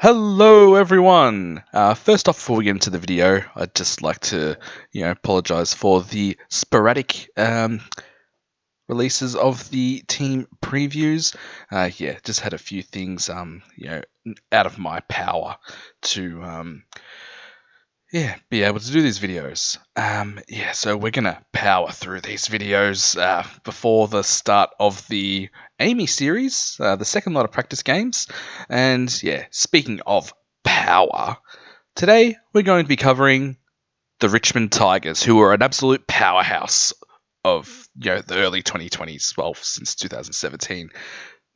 Hello everyone! First off, before we get into the video, I'd just like to, apologise for the sporadic releases of the team previews. Just had a few things, out of my power to, be able to do these videos. So we're gonna power through these videos before the start of the Amy series, the second lot of practice games. And speaking of power, today we're going to be covering the Richmond Tigers, who are an absolute powerhouse of the early 2020s, well, since 2017.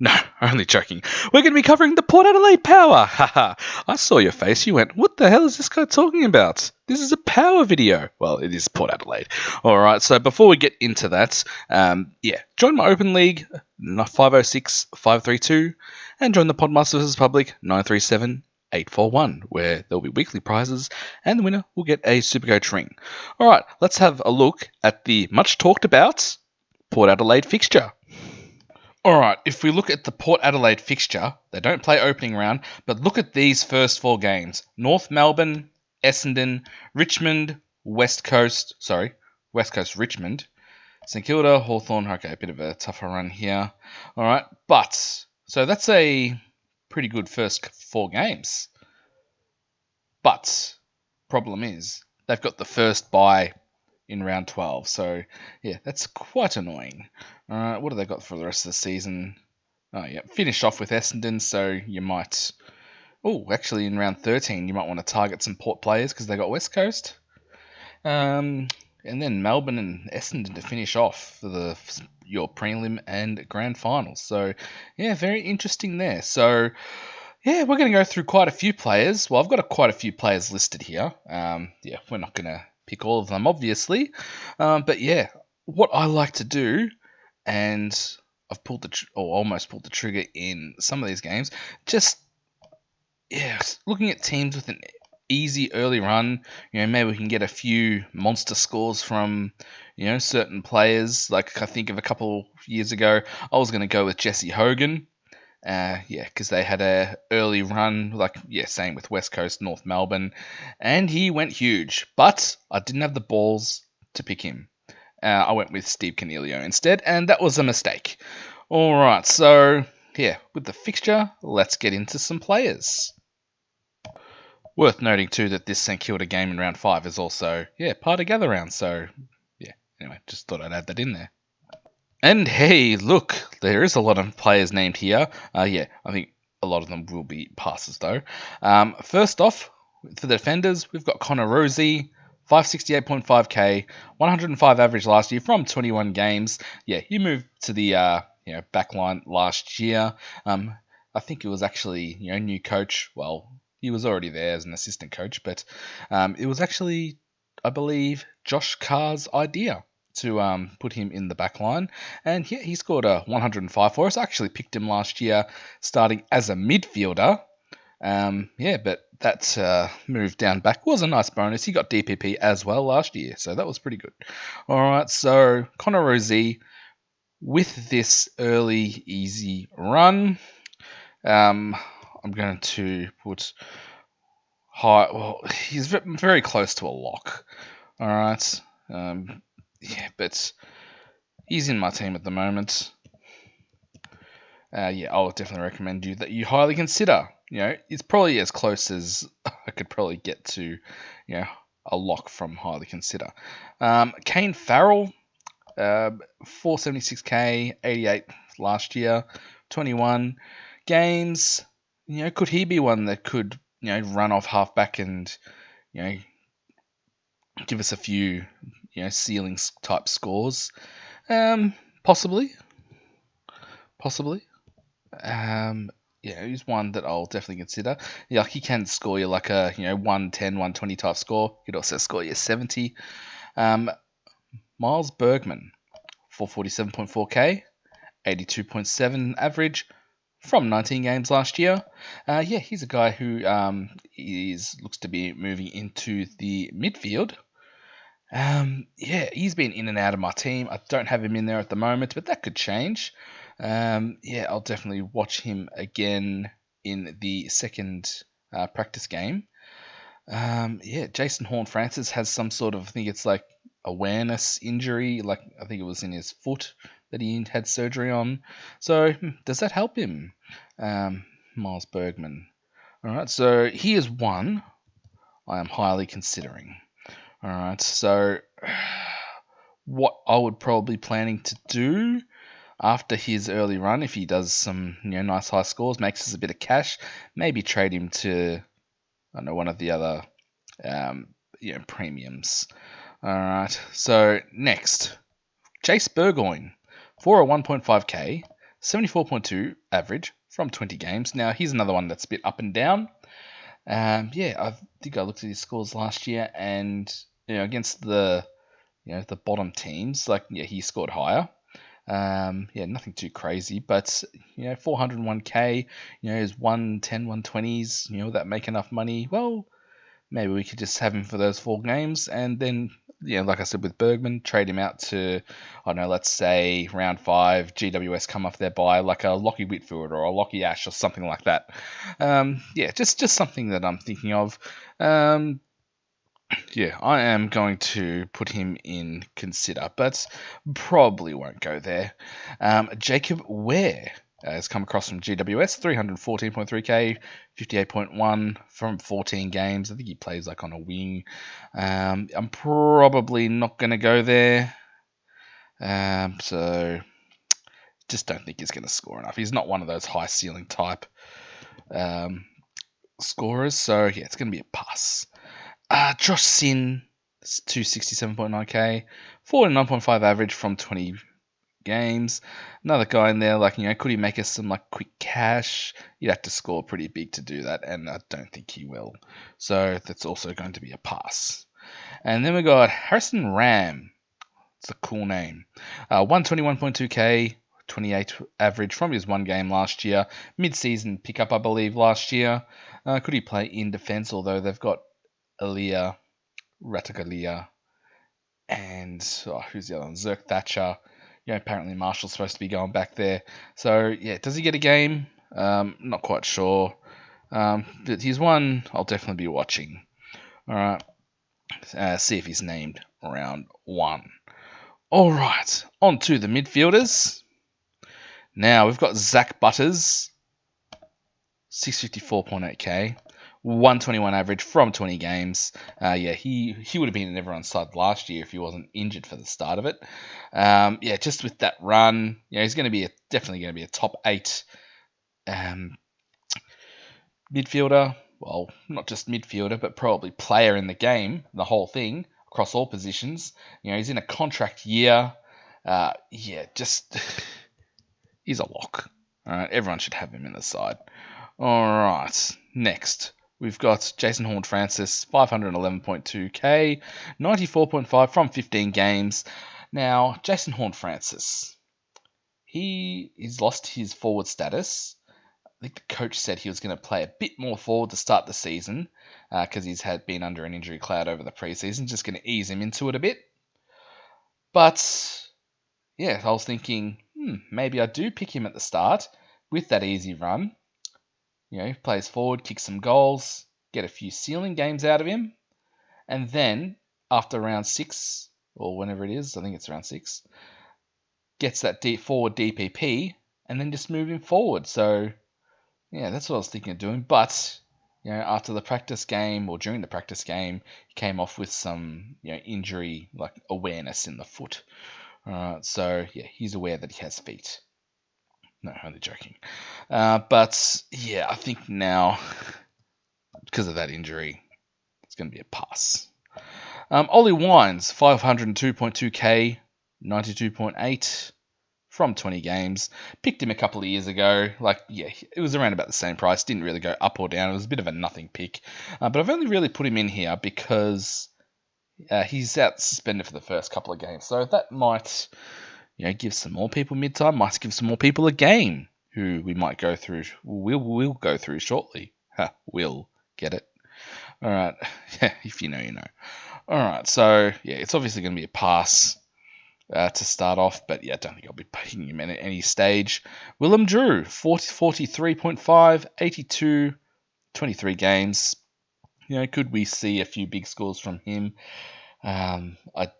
No, only joking. We're going to be covering the Port Adelaide Power. Haha, I saw your face. You went, what the hell is this guy talking about? This is a power video. Well, it is Port Adelaide. All right, so before we get into that, join my Open League 506-532 and join the Podmasters vs. Public 937-841, where there'll be weekly prizes and the winner will get a Supercoach ring. All right, let's have a look at the much talked about Port Adelaide fixture. Alright, if we look at the Port Adelaide fixture, they don't play opening round, but look at these first four games. North Melbourne, Essendon, Richmond, West Coast Richmond, St Kilda, Hawthorn. Okay, a bit of a tougher run here. Alright, so that's a pretty good first four games. But, problem is, they've got the first bye in round 12. So, that's quite annoying. What have they got for the rest of the season? Finish off with Essendon, so you might... Oh, actually in round 13, you might want to target some Port players because they got West Coast. And then Melbourne and Essendon to finish off for your prelim and grand finals. So, very interesting there. So, we're going to go through quite a few players. Well, I've got quite a few players listed here. We're not going to pick all of them, obviously. What I like to do, and I've almost pulled the trigger in some of these games, looking at teams with an easy early run. Maybe we can get a few monster scores from, certain players. Like I think of a couple years ago, I was going to go with Jesse Hogan. Because they had a early run, same with West Coast, North Melbourne, and he went huge. But I didn't have the balls to pick him. I went with Steve Cornelio instead, and that was a mistake. All right, so with the fixture, let's get into some players. Worth noting too that this St Kilda game in round 5 is also part of Gather Round. So anyway, just thought I'd add that in there. And hey, look, there is a lot of players named here. I think a lot of them will be passes though. First off, for the defenders, we've got Connor Rosie, 568.5k, 105 average last year from 21 games. He moved to the back line last year. I think it was actually new coach. Well, he was already there as an assistant coach, but it was actually, I believe, Josh Carr's idea to put him in the back line. And he scored a 105 for us. I actually picked him last year starting as a midfielder. But that move down back was a nice bonus. He got DPP as well last year, so that was pretty good. All right, so Connor Rosie with this early easy run. I'm going to put high. Well, he's very close to a lock. All right. But he's in my team at the moment. I'll definitely recommend you that you highly consider. It's probably as close as I could probably get to, a lock from highly consider. Kane Farrell, 476k, 88 last year, 21 games. Could he be one that could, run off halfback and, give us a few, ceiling type scores? Possibly. He's one that I'll definitely consider. He can score you like a 110, 120 type score. He'd also score you 70. Miles Bergman, 447.4k, 82.7 average from 19 games last year. He's a guy who looks to be moving into the midfield. He's been in and out of my team. I don't have him in there at the moment, but that could change. I'll definitely watch him again in the second practice game. Jason Horne-Francis has some sort of, I think it's like awareness injury, like I think it was in his foot that he had surgery on. So does that help him? Miles Bergman. All right, so here's one I am highly considering. All right, so what I would probably planning to do after his early run, if he does some nice high scores, makes us a bit of cash, maybe trade him to, I don't know, one of the other premiums. All right. So next, Chase Burgoyne, 401.5k, 74.2 average from 20 games. Now here's another one that's a bit up and down. I think I looked at his scores last year, and against the the bottom teams, he scored higher. Nothing too crazy, but 401k, is 110, 120s, that make enough money. Well, maybe we could just have him for those 4 games, and then, like I said with Bergman, trade him out to, I don't know, let's say round 5, GWS come off their bye, like a Lockie Whitfield or a Lockie Ash or something like that. Just something that I'm thinking of. I am going to put him in consider, but probably won't go there. Jacob Ware has come across from GWS, 314.3k, 58.1 from 14 games. I think he plays like on a wing. I'm probably not going to go there. So just don't think he's going to score enough. He's not one of those high ceiling type scorers. So it's going to be a pass. Josh Sin, 267.9k, 49.5 average from 20 games. Another guy in there, could he make us some quick cash? You'd have to score pretty big to do that, and I don't think he will. So that's also going to be a pass. And then we got Harrison Ram. It's a cool name. 121.2k, 28 average from his 1 game last year. Mid-season pickup, I believe, last year. Could he play in defence? Although they've got Aaliyah, Ratagalia, and who's the other one? Zerk Thatcher. Apparently Marshall's supposed to be going back there. So, does he get a game? Not quite sure. But he's one I'll definitely be watching. All right. See if he's named round 1. All right. On to the midfielders. Now, we've got Zach Butters, 654.8k. 121 average from 20 games. He would have been in everyone's side last year if he wasn't injured for the start of it. Just with that run, he's going to be definitely going to be a top 8 midfielder. Well, not just midfielder, but probably player in the game, the whole thing, across all positions. He's in a contract year. He's a lock. All right, everyone should have him in the side. All right, next. We've got Jason Horne-Francis, 511.2k, 94.5 from 15 games. Now, Jason Horne-Francis, he's lost his forward status. I think the coach said he was going to play a bit more forward to start the season because he's been under an injury cloud over the preseason, just going to ease him into it a bit. But, I was thinking, maybe I do pick him at the start with that easy run. Plays forward, kicks some goals, get a few ceiling games out of him, and then after round 6, or whenever it is, I think it's round 6, gets that forward DPP, and then just move him forward. So, that's what I was thinking of doing. But, after the practice game, or during the practice game, he came off with some, injury, awareness in the foot. So, he's aware that he has feet. No, only joking. But I think now, because of that injury, it's going to be a pass. Ollie Wines, 502.2k, 92.8 from 20 games. Picked him a couple of years ago. It was around about the same price. Didn't really go up or down. It was a bit of a nothing pick. But I've only really put him in here because he's out suspended for the first couple of games. So that might... give some more people mid-time, might give some more people a game who we might go through, we'll go through shortly. We'll get it. All right. If you know, you know. All right. So, it's obviously going to be a pass to start off, but I don't think I'll be picking him at any stage. Willem Drew, 43.5, 23 games. Could we see a few big scores from him? I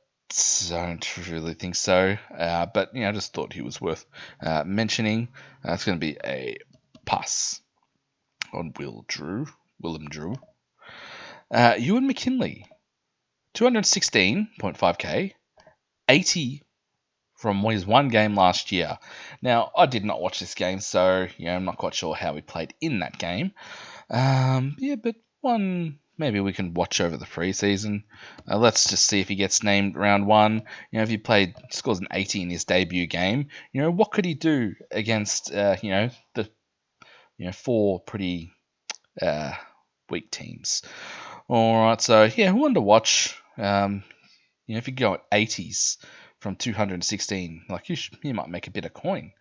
don't really think so, but I just thought he was worth mentioning. It's going to be a pass on Willem Drew. Ewan McKinley, 216.5k, 80 from his one game last year. Now, I did not watch this game, so I'm not quite sure how he played in that game. But one maybe we can watch over the preseason. Let's just see if he gets named round one. If he scores an 80 in his debut game, what could he do against the four pretty weak teams? All right, so one to watch. If you go at 80s from 216, you might make a bit of coin.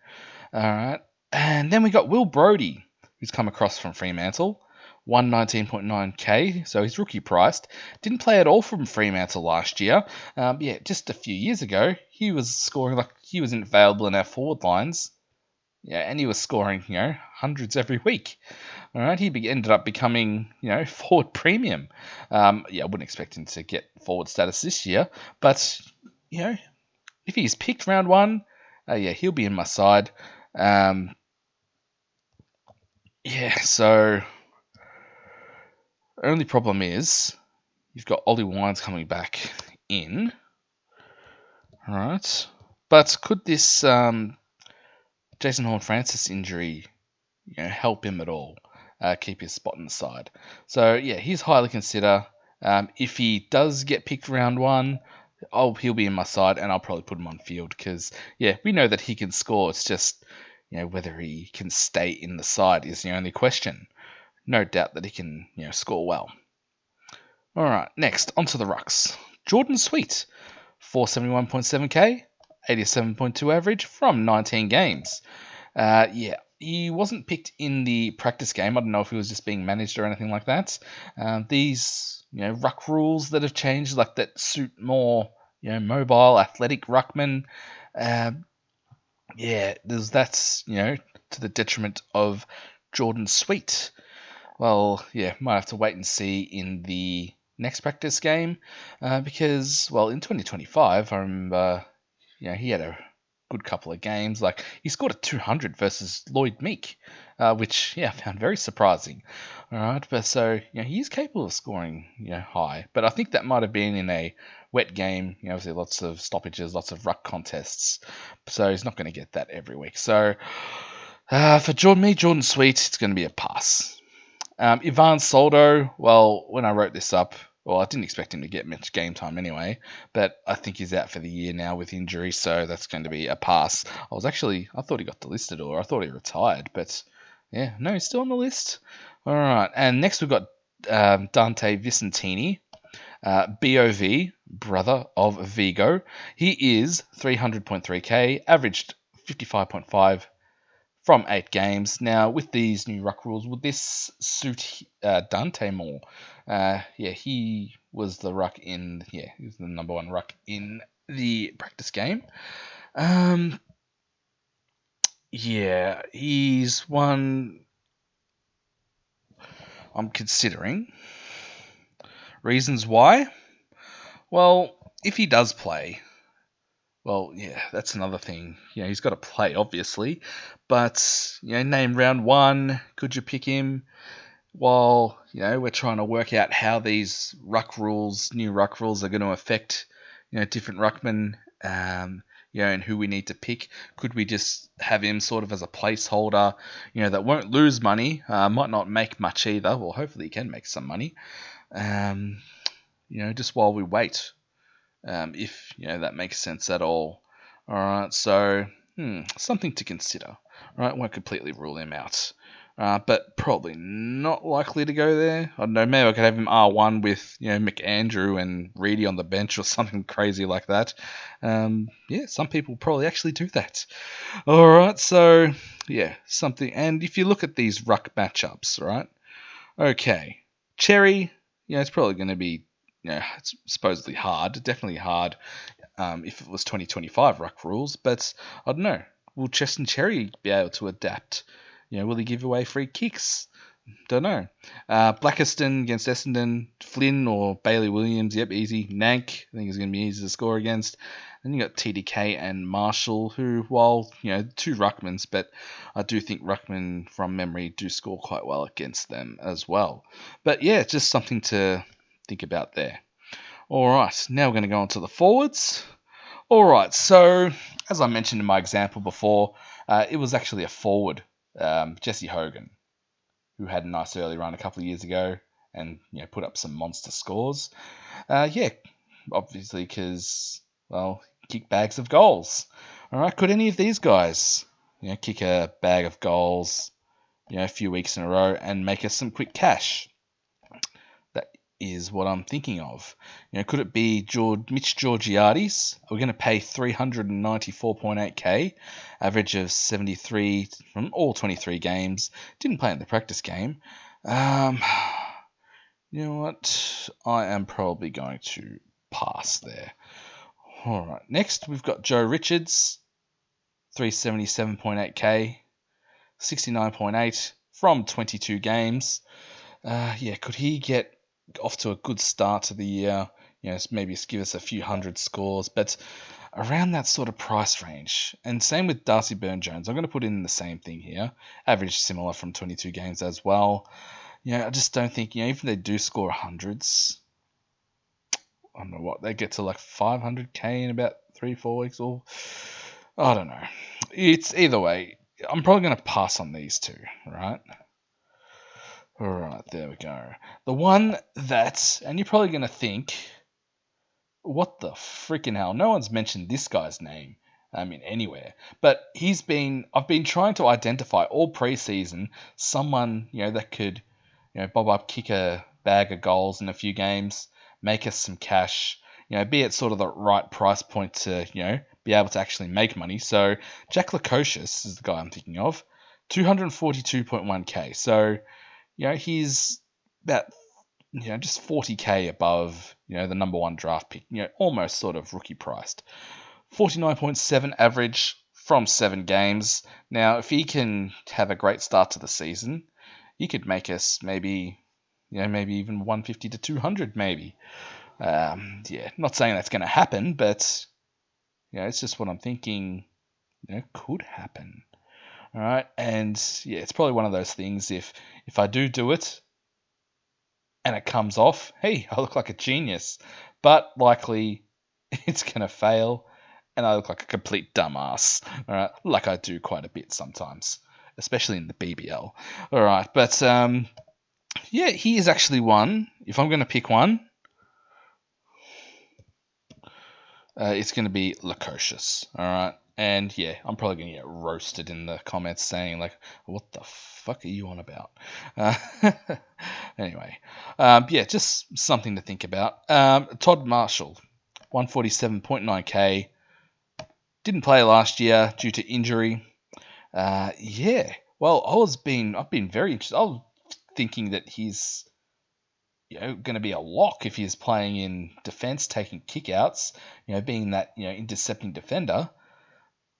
All right, and then we got Will Brodie, who's come across from Fremantle. 119.9k, so he's rookie priced. Didn't play at all from Fremantle last year. Just a few years ago, he was scoring he was available in our forward lines. And he was scoring, hundreds every week. All right, he ended up becoming, forward premium. I wouldn't expect him to get forward status this year, but if he's picked round one, he'll be in my side. So only problem is you've got Ollie Wines coming back in, all right? But could this Jason Horne-Francis injury, help him at all? Keep his spot in the side. So he's highly consider. If he does get picked round one, he'll be in my side, and I'll probably put him on field because we know that he can score. It's just whether he can stay in the side is the only question. No doubt that he can score well. All right, next onto the rucks. Jordan Sweet, 471.7k, 87.2 average from 19 games. He wasn't picked in the practice game. I don't know if he was just being managed or anything like that. These ruck rules that have changed, that suit more mobile, athletic ruckmen. That's to the detriment of Jordan Sweet. Well, might have to wait and see in the next practice game because, in 2025, I remember, he had a good couple of games. He scored a 200 versus Lloyd Meek, which I found very surprising. All right, but so he is capable of scoring high, but I think that might have been in a wet game. Obviously lots of stoppages, lots of ruck contests, so he's not going to get that every week. So for Jordan Sweet, it's going to be a pass. Ivan Soldo, when I wrote this up, I didn't expect him to get much game time anyway, but I think he's out for the year now with injury, so that's going to be a pass. I thought he got delisted, or I thought he retired, but no, he's still on the list. All right, and next we've got Dante Vicentini, BOV, brother of Vigo. He is 300.3k, averaged 55.5 from 8 games. Now, with these new ruck rules, would this suit Dante more? He was the ruck in. He was the number one ruck in the practice game. He's one I'm considering. Reasons why? Well, if he does play, that's another thing. He's got to play, obviously. But, name round one, could you pick him? While, we're trying to work out how these new ruck rules are going to affect, different ruckmen, and who we need to pick. Could we just have him sort of as a placeholder, that won't lose money, might not make much either. Well, hopefully he can make some money, just while we wait. If that makes sense at all. All right, so something to consider. All right, won't completely rule him out, but probably not likely to go there. I don't know. Maybe I could have him R1 with McAndrew and Reedy on the bench or something crazy like that. Some people probably actually do that. All right, so something. And if you look at these ruck matchups, right? Okay, Cherry. It's probably going to be. It's supposedly hard, definitely hard if it was 2025 ruck rules, but I don't know. Will Cheston Cherry be able to adapt? Will he give away free kicks? Don't know. Blackiston against Essendon. Flynn or Bailey Williams. Yep, easy. Nank, I think is going to be easy to score against. Then you got TDK and Marshall, who, while, two ruckmans, but I do think ruckman from memory do score quite well against them as well. But yeah, just something to think about there. All right, now we're going to go on to the forwards. All right, so as I mentioned in my example before, it was actually a forward, Jesse Hogan, who had a nice early run a couple of years ago and put up some monster scores. Yeah, obviously because, well, kick bags of goals. All right, could any of these guys kick a bag of goals a few weeks in a row and make us some quick cash? That is what I'm thinking of. Could it be Mitch Georgiades? We're going to pay 394.8k, average of 73 from all 23 games. Didn't play in the practice game. You know what? I am probably going to pass there. All right. Next, we've got Joe Richards, 377.8k, 69.8 from 22 games. Could he get off to a good start to the year? Maybe give us a few hundred scores, but around that sort of price range. And same with Darcy Burn-Jones. I'm going to put in the same thing here. Average similar from 22 games as well. I just don't think, even if they do score hundreds, I don't know what, they get to like 500k in about 3-4 weeks, or I don't know. It's either way. I'm probably going to pass on these two, right? All right, there we go. The one that, and you're probably going to think, what the freaking hell? No one's mentioned this guy's name, anywhere. But I've been trying to identify all preseason someone, that could, bob up, kick a bag of goals in a few games, make us some cash, be at sort of the right price point to, be able to actually make money. So Jack Lukosius is the guy I'm thinking of, 242.1k. So, he's about, just 40k above, the number one draft pick, almost sort of rookie priced. 49.7 average from 7 games. Now, if he can have a great start to the season, he could make us maybe even 150 to 200 maybe. Not saying that's going to happen, but, it's just what I'm thinking, could happen. All right, and it's probably one of those things, if I do it, and it comes off, hey, I look like a genius. But likely it's going to fail, and I look like a complete dumbass. All right, like I do quite a bit sometimes, especially in the BBL. All right, but he is actually one. If I'm going to pick one, it's going to be Lukosius. All right. And I'm probably going to get roasted in the comments saying, like, what the fuck are you on about? Anyway, just something to think about. Todd Marshall, 147.9k. Didn't play last year due to injury. Well, I've been very interested. I was thinking that he's going to be a lock if he's playing in defence, taking kickouts, being that intercepting defender.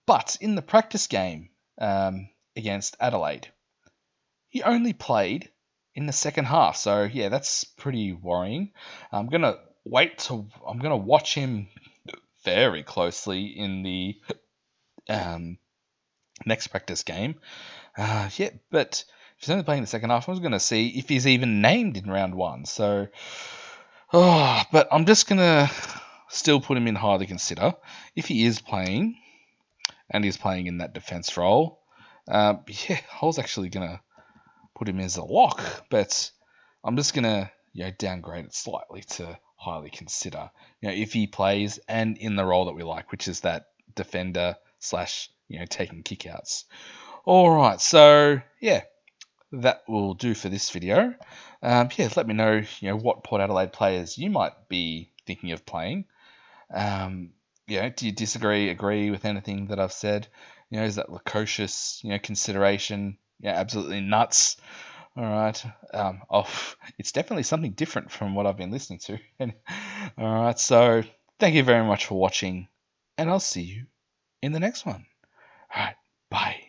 But in the practice game against Adelaide, he only played in the second half. So that's pretty worrying. I'm gonna watch him very closely in the next practice game. But if he's only playing the second half, I was gonna see if he's even named in round 1. So, but I'm just gonna still put him in highly consider if he is playing. And he's playing in that defence role. I was actually going to put him as a lock, but I'm just going to downgrade it slightly to highly consider. If he plays and in the role that we like, which is that defender / taking kickouts. All right, so that will do for this video. Let me know what Port Adelaide players you might be thinking of playing. Do you disagree, agree with anything that I've said? Is that Lukosius, consideration? Absolutely nuts. All right. It's definitely something different from what I've been listening to. All right. So thank you very much for watching, and I'll see you in the next one. All right. Bye.